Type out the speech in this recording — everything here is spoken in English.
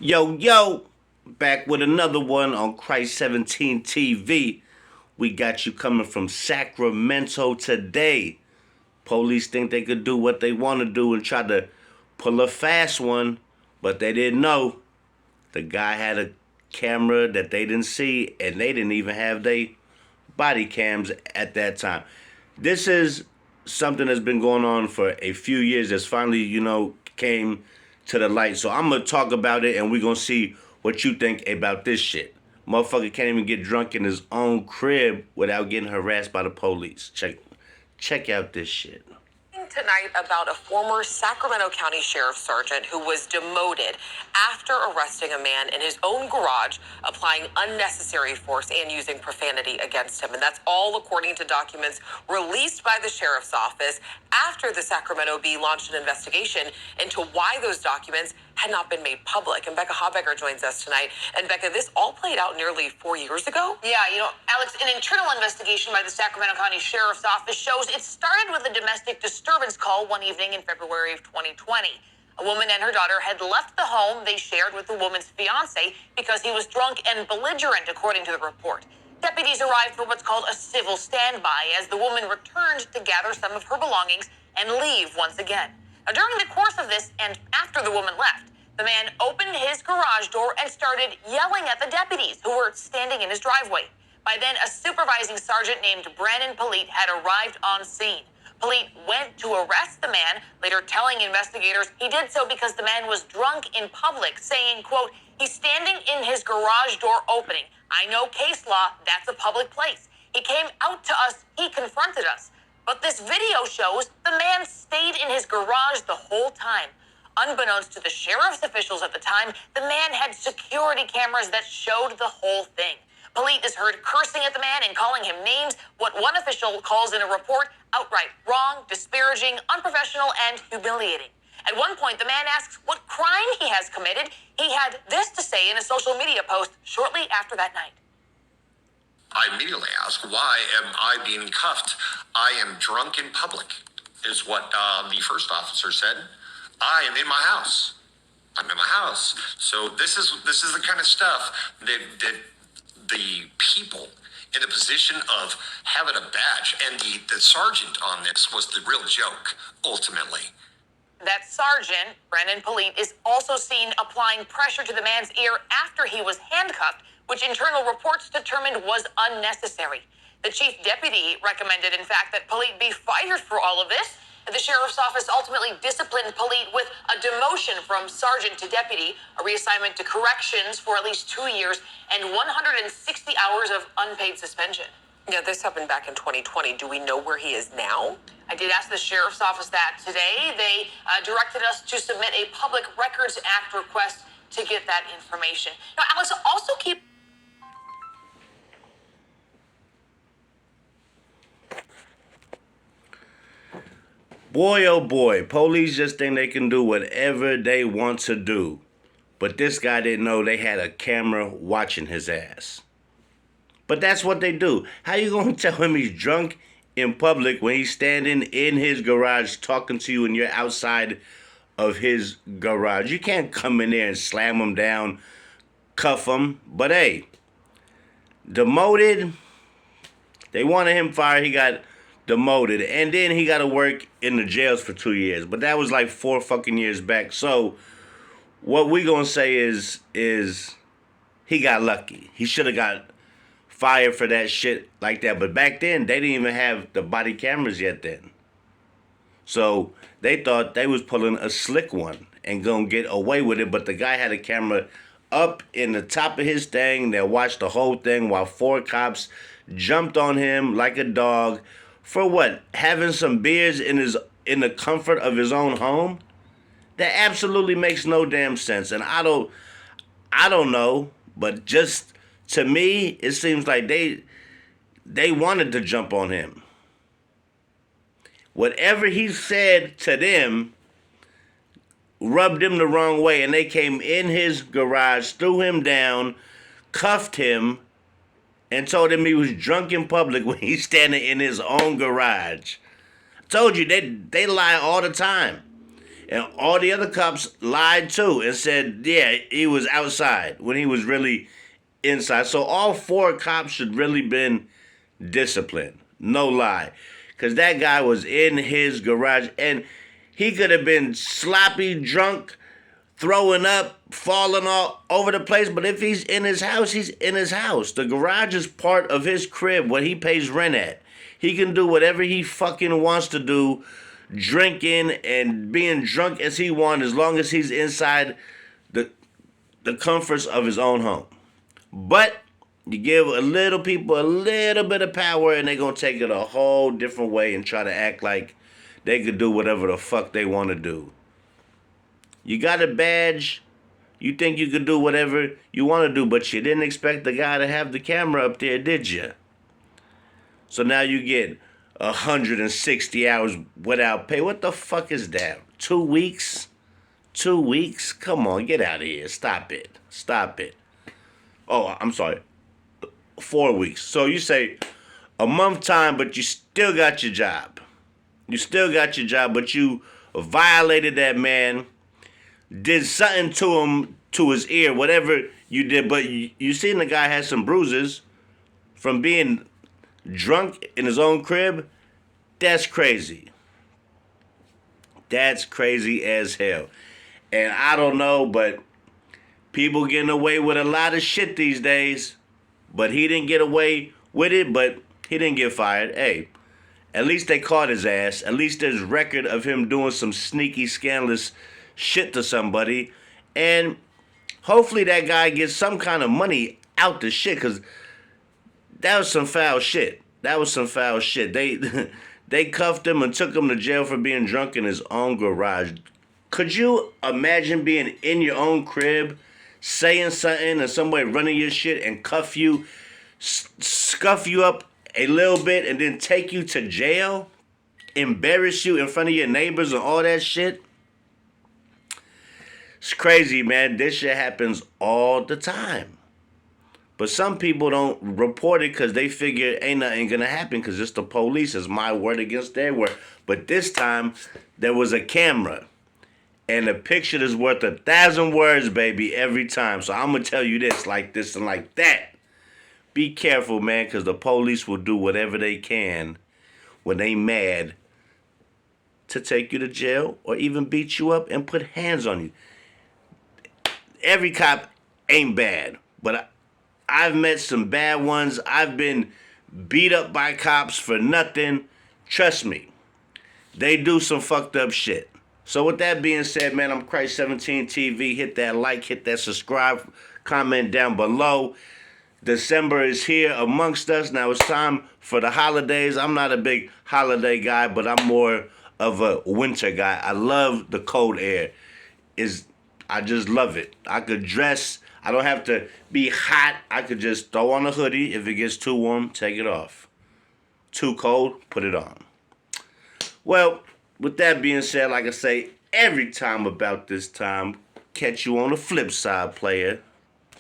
Yo, yo, back with another one on Christ 17 TV. We got you coming from Sacramento today. Police think they could do what they want to do and try to pull a fast one, but they didn't know. The guy had a camera that they didn't see, and they didn't even have their body cams at that time. This is something that's been going on for a few years that's finally, came to the light. So I'm going to talk about it and we're going to see what you think about this shit. Motherfucker can't even get drunk in his own crib without getting harassed by the police. Check out this shit. Tonight about a former Sacramento County Sheriff Sergeant who was demoted after arresting a man in his own garage, applying unnecessary force and using profanity against him. And that's all according to documents released by the Sheriff's Office after the Sacramento Bee launched an investigation into why those documents had not been made public. And Becca Habegger joins us tonight. And Becca, this all played out nearly 4 years ago? Yeah, Alex, an internal investigation by the Sacramento County Sheriff's Office shows it started with a domestic disturbance call one evening in February of 2020. A woman and her daughter had left the home they shared with the woman's fiance because he was drunk and belligerent, according to the report. Deputies arrived for what's called a civil standby as the woman returned to gather some of her belongings and leave once again. Now, during the course of this and after the woman left, the man opened his garage door and started yelling at the deputies who were standing in his driveway. By then, a supervising sergeant named Brandon Polite had arrived on scene. Polite went to arrest the man, later telling investigators he did so because the man was drunk in public, saying, quote, "He's standing in his garage door opening. I know case law, that's a public place. He came out to us, he confronted us. But this video shows the man stayed in his garage the whole time." Unbeknownst to the sheriff's officials at the time, the man had security cameras that showed the whole thing. Polite is heard cursing at the man and calling him names, what one official calls in a report outright wrong, disparaging, unprofessional, and humiliating. At one point, the man asks what crime he has committed. He had this to say in a social media post shortly after that night. I immediately ask, why am I being cuffed? I am drunk in public, is what the first officer said. I am in my house. I'm in my house. So this is the kind of stuff that the people in the position of having a badge, and the sergeant on this was the real joke, ultimately. That sergeant, Brandon Polite, is also seen applying pressure to the man's ear after he was handcuffed, which internal reports determined was unnecessary. The chief deputy recommended, in fact, that Polite be fired for all of this. The sheriff's office ultimately disciplined Polite with a demotion from sergeant to deputy, a reassignment to corrections for at least 2 years, and 160 hours of unpaid suspension. Yeah, this happened back in 2020. Do we know where he is now? I did ask the sheriff's office that today. They directed us to submit a Public Records Act request to get that information. Now, Alex, also keep... Boy, oh boy, police just think they can do whatever they want to do. But this guy didn't know they had a camera watching his ass. But that's what they do. How you gonna tell him he's drunk in public when he's standing in his garage talking to you and you're outside of his garage? You can't come in there and slam him down, cuff him. But hey, demoted, they wanted him fired, he got demoted, and then he got to work in the jails for 2 years. But that was like 4 fucking years back. So what we gonna say is he got lucky. He should have got fired for that shit like that. But back then they didn't even have the body cameras yet then. So they thought they was pulling a slick one and gonna get away with it. But the guy had a camera up in the top of his thing that watched the whole thing while 4 cops jumped on him like a dog. For what? Having some beers in the comfort of his own home? That absolutely makes no damn sense. And I don't know, but just to me, it seems like they wanted to jump on him. Whatever he said to them rubbed him the wrong way, and they came in his garage, threw him down, cuffed him, and told him he was drunk in public when he's standing in his own garage. I told you, they lie all the time. And all the other cops lied too and said, yeah, he was outside when he was really inside. So all 4 cops should really been disciplined. No lie. Because that guy was in his garage and he could have been sloppy, drunk, throwing up, falling all over the place. But if he's in his house, he's in his house. The garage is part of his crib, what he pays rent at. He can do whatever he fucking wants to do, drinking and being drunk as he wants, as long as he's inside the comforts of his own home. But you give a little people a little bit of power and they're going to take it a whole different way and try to act like they could do whatever the fuck they want to do. You got a badge, you think you could do whatever you want to do, but you didn't expect the guy to have the camera up there, did you? So now you get 160 hours without pay. What the fuck is that? 2 weeks? 2 weeks? Come on, get out of here. Stop it. Stop it. Oh, I'm sorry. 4 weeks. So you say a month time, but you still got your job. You still got your job, but you violated that man, did something to him, to his ear, whatever you did. But you seen the guy had some bruises from being drunk in his own crib. That's crazy. That's crazy as hell. And I don't know, but people getting away with a lot of shit these days. But he didn't get away with it, but he didn't get fired. Hey, at least they caught his ass. At least there's record of him doing some sneaky, scandalous shit to somebody. And hopefully that guy gets some kind of money out the shit, because that was some foul shit. That was some foul shit. They cuffed him and took him to jail for being drunk in his own garage. Could you imagine being in your own crib, saying something and somebody running your shit and cuff you, scuff you up a little bit and then take you to jail, embarrass you in front of your neighbors and all that shit? It's crazy, man. This shit happens all the time. But some people don't report it because they figure ain't nothing gonna happen because it's the police. It's my word against their word. But this time, there was a camera. And a picture is worth 1,000 words, baby, every time. So I'm gonna tell you this, and like that. Be careful, man, because the police will do whatever they can when they mad to take you to jail or even beat you up and put hands on you. Every cop ain't bad, but I've met some bad ones. I've been beat up by cops for nothing. Trust me, they do some fucked up shit. So with that being said, man, I'm Christ17 TV. Hit that like, hit that subscribe, comment down below. December is here amongst us. Now it's time for the holidays. I'm not a big holiday guy, but I'm more of a winter guy. I love the cold air. I just love it. I could dress. I don't have to be hot. I could just throw on a hoodie. If it gets too warm, take it off. Too cold, put it on. Well, with that being said, like I say every time about this time, catch you on the flip side, player.